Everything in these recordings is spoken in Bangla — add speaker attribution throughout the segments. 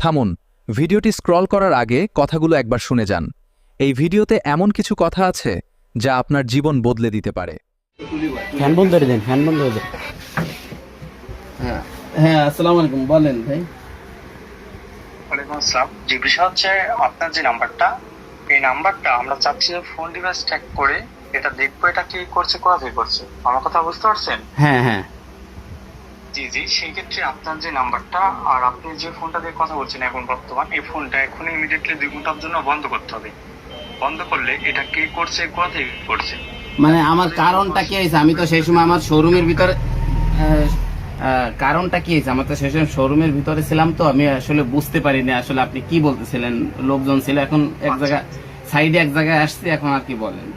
Speaker 1: থামুন, ভিডিওটি স্ক্রল করার আগে কথাগুলো একবার শুনে যান। এই ভিডিওতে এমন কিছু কথা আছে যা আপনার জীবন বদলে দিতে পারে।
Speaker 2: ফ্যান বন্ধ করে দেন, ফ্যান বন্ধ করে দেন। হ্যাঁ হ্যাঁ, আসসালামু আলাইকুম, বলেন ভাই।
Speaker 3: ওয়ালাইকুম আসসালাম। জি, বিষয় হচ্ছে আপনার যে নাম্বারটা, এই নাম্বারটা আমরা চাচ্ছি যে ফোন ডিভাইস ট্র্যাক করে এটা দেখবো এটা কি করছে, কোথা থেকে করছে। আমার কথা বুঝতে পারছেন?
Speaker 2: হ্যাঁ হ্যাঁ,
Speaker 3: জি জি, সেই ক্ষেত্রে আপনার যে নাম্বারটা আর আপনি যে ফোনটা দিয়ে কথা বলছেন এখন বর্তমান, এই ফোনটা এখন ইমিডিয়েটলি 2 ঘন্টার জন্য বন্ধ করতে হবে। বন্ধ করলে এটা কে করছে, কোথা থেকে করছে।
Speaker 2: মানে আমার কারণটা কি হয়েছে, আমি তো সেই সময় আমার শোরুমের ভিতরে কারণটা কি হয়েছে, আমার তো সেই সময় শোরুমের ভিতরে ছিলাম, তো আমি আসলে বুঝতে পারিনি আসলে আপনি কি বলতেছিলেন। লোকজন ছিল, এখন এক জায়গায় সাইডে এক জায়গায় আসছে, এখন আর কি বলেন।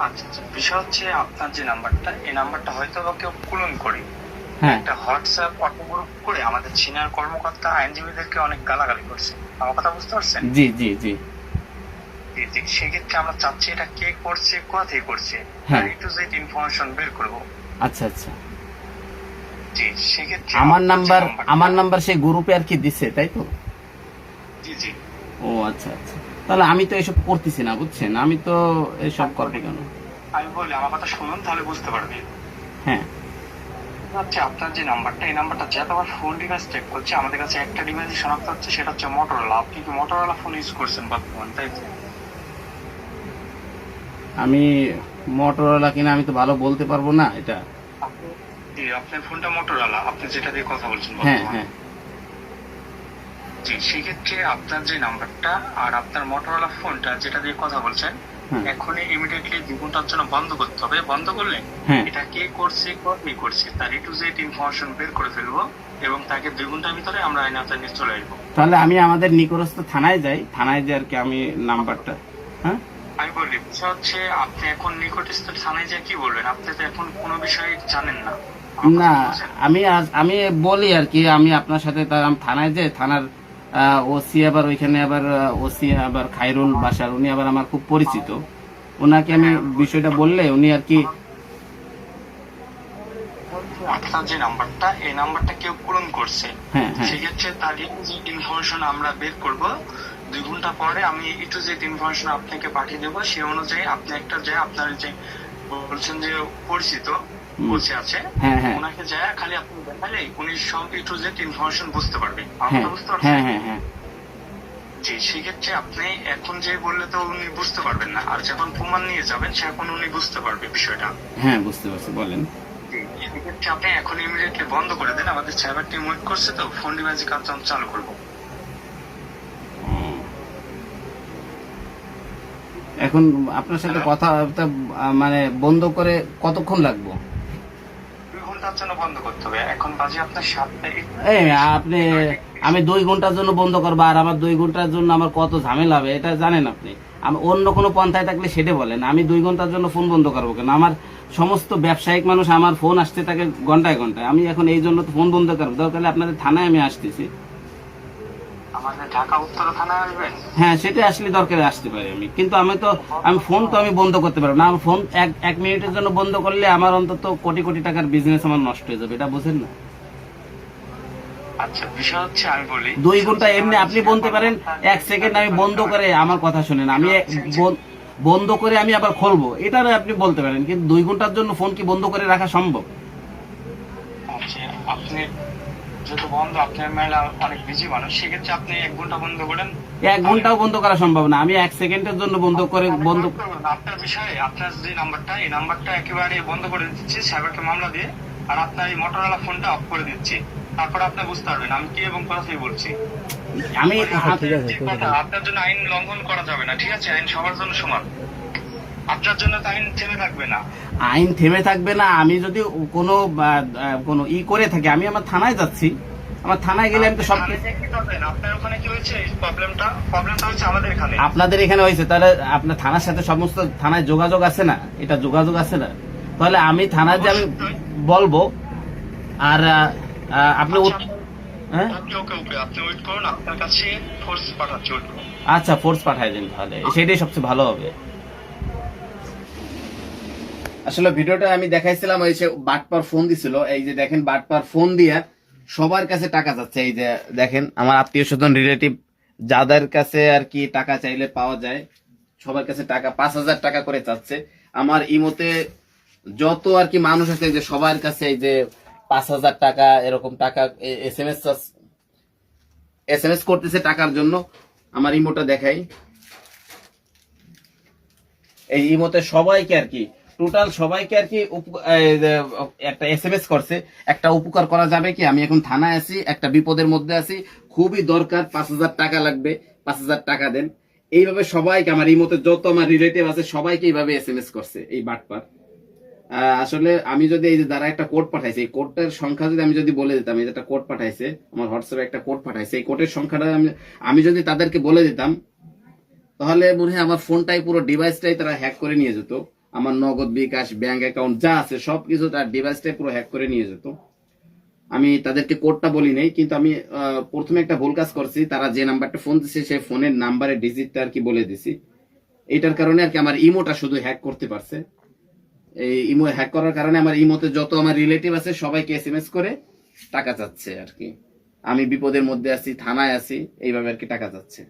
Speaker 3: আচ্ছা আচ্ছা, বিষয় হচ্ছে আপনার যে নাম্বারটা, এই নাম্বারটা হয়তো বা কেউ ক্লোন করে
Speaker 2: হ্যাঁ
Speaker 3: একটা হোয়াটসঅ্যাপ অটো গ্রুপ করে আমাদের সিনিয়র কর্মকর্তা আইনজীবীদেরকে অনেক গালাগালি করছে। আমার কথা বুঝতে পারছেন?
Speaker 2: জি জি জি,
Speaker 3: জি জি, সেক্ষেত্রে আমরা চাচ্ছি এটা কে করছে, কোথা থেকে করছে,
Speaker 2: হ্যাঁ।
Speaker 3: একটু যে ইনফরমেশন বের করবো।
Speaker 2: আচ্ছা আচ্ছা,
Speaker 3: জি, সেক্ষেত্রে
Speaker 2: আমার নাম্বার সেই গ্রুপে আর কি দিছে, তাই তো?
Speaker 3: জি জি,
Speaker 2: ও আচ্ছা আচ্ছা, তাহলে আমি তো এসব করতেছি না, বুঝছেন, আমি তো এসব করবো কেন।
Speaker 3: আমি বলি, আমার কথা শুনুন তাহলে বুঝতে পারবেন।
Speaker 2: হ্যাঁ
Speaker 3: হচ্ছে আপনার যে নাম্বারটা, এই নাম্বারটা যতবার ফোন ডিভাইস চেক করছে আমাদের কাছে একটা ডিভাইস শনাক্ত হচ্ছে, সেটা হচ্ছে মোটরোলা। আপনি কি মোটরোলা ফোন ইউজ করছেন বর্তমান, তাই তো?
Speaker 2: আমি মোটরোলা কিনা আমি তো ভালো বলতে পারবো না এটা।
Speaker 3: জি, আপনার ফোনটা মোটরোলা, আপনি যেটা দিয়ে কথা বলছেন
Speaker 2: হ্যাঁ
Speaker 3: বর্তমানে।
Speaker 2: হ্যাঁ,
Speaker 3: জি, সেক্ষেত্রে আপনার যে নাম্বারটা আর আপনার মোটরোলা ফোনটা যেটা দিয়ে কথা বলছেন,
Speaker 2: হ্যাঁ
Speaker 3: এখনই ইমিডিয়েটলি 2 ঘন্টার জন্য বন্ধ করতে হবে। বন্ধ করলে
Speaker 2: হ্যাঁ।
Speaker 3: এটা কে করছে, কবে করছে তার টু জেড ইনফরমেশন বের করে ফেলবো এবং তাকে 2 ঘন্টার ভিতরে আমরা আইন আওতায় নিয়ে চলে আসবো।
Speaker 2: তাহলে আমি আমাদের নিকটস্থ থানায় যাই, থানায় যে আর কি আমি নাম্বারটা। হ্যাঁ,
Speaker 3: আমি বলি, বিষয় হচ্ছে আপনি এখন নিকটস্থ থানায় যে কি বলবেন, আপনি তো এখন কোনো বিষয়ে জানেন না।
Speaker 2: না আমি বলি আর কি, আমি আপনার সাথে আমি থানায় যাই, থানার ওসি আবার ওইখানে আবার ওসি আবার খায়রুল বাশার, উনি আবার আমার খুব পরিচিত। ওনাকে আমি বিষয়টা বললে উনি আর কি।
Speaker 3: আপনার যে নাম্বারটা, এই নাম্বারটা কেউ পূরণ করছে,
Speaker 2: হ্যাঁ হ্যাঁ,
Speaker 3: সেক্ষেত্রে তার যে ইনফরমেশন আমরা বের করব। 2 ঘন্টা পরে আমি একটু যে ইনফরমেশন আপনাকে পাঠিয়ে দেবো, সেই অনুযায়ী আপনি একটা যে আপনার যে বলছেন যে পরিচিত বসে আছে,
Speaker 2: হ্যাঁ হ্যাঁ
Speaker 3: ওনাকে যায় খালি আপনি দেখালে উনি সব একটু যে ইনফরমেশন বুঝতে পারবে।
Speaker 2: হ্যাঁ
Speaker 3: বুঝতে পারছেন?
Speaker 2: হ্যাঁ হ্যাঁ হ্যাঁ।
Speaker 3: জি, সেক্ষেত্রে আপনি এখন যে বললে তো উনি বুঝতে পারবেন না, আর যখন প্রমাণ নিয়ে যাবেন সেখন উনি বুঝতে পারবে বিষয়টা।
Speaker 2: হ্যাঁ বুঝতে পারছি, বলেন।
Speaker 3: সেক্ষেত্রে আপনি এখন ইমিডিয়েটলি বন্ধ করে দেন, আমাদের সাইবার টিম ওয়েট করছে, তো ফোন ডিভাইসে কাজ চালু করবো।
Speaker 2: এখন আপনার সাথে কথা মানে বন্ধ করে কতক্ষণ লাগবে?
Speaker 3: 2 ঘন্টার জন্য বন্ধ করতে হবে। এখন বাজে আপনার 7টা।
Speaker 2: এই আপনি, আমি 2 ঘন্টার জন্য বন্ধ করবো, আর আমার 2 ঘন্টার জন্য আমার কত ঝামেলা হবে এটা জানেন আপনি? আমি অন্য কোনো পন্থায় থাকলে সেটা বলেন, আমি 2 ঘন্টার জন্য ফোন বন্ধ করবো কেন? আমার সমস্ত ব্যবসায়িক মানুষ আমার ফোন আসতে থাকে ঘন্টায় ঘন্টায়, আমি এখন এই জন্য তো ফোন বন্ধ করবো? দরকার হলে আপনাদের থানায় আমি আসতেছি।
Speaker 3: আমাদের ঢাকা উত্তর থানায় আসবেন?
Speaker 2: হ্যাঁ, সেটা আসলে দরকারে আসতে পারি আমি, কিন্তু আমি ফোন তো আমি বন্ধ করতে পারবো না। আমার ফোন এক মিনিটের জন্য বন্ধ করলে আমার অন্তত কোটি কোটি টাকার বিজনেস আমার নষ্ট হয়ে যাবে, এটা বুঝেন না?
Speaker 3: আচ্ছা, বিষয় হচ্ছে আমি বলি,
Speaker 2: 2 ঘন্টা এমনি আপনি বলতে পারেন, 1 সেকেন্ড আমি বন্ধ করে, আমার কথা শুনেন, আমি বন্ধ করে আমি আবার খুলবো, এটা আপনি বলতে পারেন, কিন্তু 2 ঘন্টার জন্য ফোন কি বন্ধ করে রাখা সম্ভব?
Speaker 3: আচ্ছা, আপনি যেহেতু বন্ধ, আপনার মেলা অনেক বিজি মানুষ, সেক্ষেত্রে আপনি 1 ঘন্টা বন্ধ করেন।
Speaker 2: 1 ঘন্টাও বন্ধ করা সম্ভব না, আমি 1 সেকেন্ডের জন্য বন্ধ করে
Speaker 3: আপনার বিষয়ে আপনার যে নাম্বারটা, এই নাম্বারটা একেবারে বন্ধ করে দিচ্ছি সাইবারকে মামলা দিয়ে, আর আপনার এই মোটরোলা ফোনটা অফ করে দিচ্ছি। তারপর আপনি বুঝতে পারবেন আমি কি এবং কোথা থেকে বলছি।
Speaker 2: আমি
Speaker 3: আপনার জন্য আইন লঙ্ঘন করা যাবে না, ঠিক আছে? আইন সবার জন্য সমান, আপনার জন্য তো আইন থেমে থাকবে না।
Speaker 2: আইন থেমে থাকবে না, আমি যদি কোনো করে থাকি, আমি আমার থানায় যাচ্ছি, আমার থানায় গেলে আমি তো সব।
Speaker 3: আপনার ওখানে কি হয়েছে? প্রবলেমটা হচ্ছে আমাদের এখানে।
Speaker 2: আপনাদের এখানে হয়েছে, তাহলে আপনার থানার সাথে সমস্ত থানায় যোগাযোগ আছে না? এটা যোগাযোগ আছে না? তাহলে আমি থানায় যে আমি বলবো, আর আপনি হ্যাঁ,
Speaker 3: আপনি ওয়েট করুন, আপনার কাছে ফোর্স পাঠাচ্ছি, ওয়েট করুন।
Speaker 2: আচ্ছা, ফোর্স পাঠাই দিন, তাহলে সেটাই সবচেয়ে ভালো হবে। আসলে ভিডিওটা আমি দেখাইছিলাম, ওই সে বাটপার ফোন দিছিল, এই যে দেখেন, বাটপার ফোন দিয়া সবার কাছে টাকা চাচ্ছে। এই যে দেখেন আমার আত্মীয় স্বজন রিলেটিভ যাদের কাছে আর কি টাকা চাইলে পাওয়া যায়, সবার কাছে টাকা 5,000 টাকা করে চাচ্ছে। আমার ইমোতে যত আর কি মানুষ আছে এই যে সবার কাছে এই যে 5,000 টাকা এরকম টাকা এসএমএস করতেছে টাকার জন্য। আমার ইমোটা দেখাই, এই ইমোতে সবাইকে আর কি টোটাল সবাইকে আর কি একটা এসএমএস করছে। একটা উপকার করা যাবে কি? আমি এখন থানায় আছি, একটা বিপদের মধ্যে আছি, খুবই দরকার, 5,000 টাকা লাগবে, 5,000 টাকা দেন। এইভাবে সবাইকে আমার ইমোতে যত আমার রিলেটিভ আছে সবাইকে এইভাবে এসএমএস করছে এই বাটপার। আসলে আমি যদি এই যে দ্বারা একটা কোড পাঠাইছে, এই কোডটার সংখ্যা যদি আমি যদি বলে দিতাম, এই যে একটা কোড পাঠাইছে আমার হোয়াটসঅ্যাপে, একটা কোড পাঠাইছে, এই কোডের সংখ্যাটা আমি যদি তাদেরকে বলে দিতাম, তাহলে মনে হয় আমার ফোনটাই পুরো ডিভাইসটাই তারা হ্যাক করে নিয়ে যেত। আমার নগদ, বিকাশ, ব্যাংক অ্যাকাউন্ট যা আছে সবকিছু তার ডিভাইসটাই পুরো হ্যাক করে নিয়ে যেত। আমি তাদেরকে কোডটা বলি নাই, কিন্তু আমি প্রথমে একটা ভুল কাজ করছি। তারা যে নাম্বারটা ফোন দিচ্ছে সেই ফোনের নাম্বারের ডিজিটটা আর কি বলে দিছি। এটার কারণে আর কি আমার ইমোটা শুধু হ্যাক করতে পারছে। এই ইমো হ্যাক করার কারণে আমার ইমোতে যত আমার রিলেটিভ আছে সবাইকে এসএমএস করে টাকা চাচ্ছে আর কি। আমি বিপদের মধ্যে আছি, থানায় আছি, এইভাবে আর কি টাকা চাচ্ছে।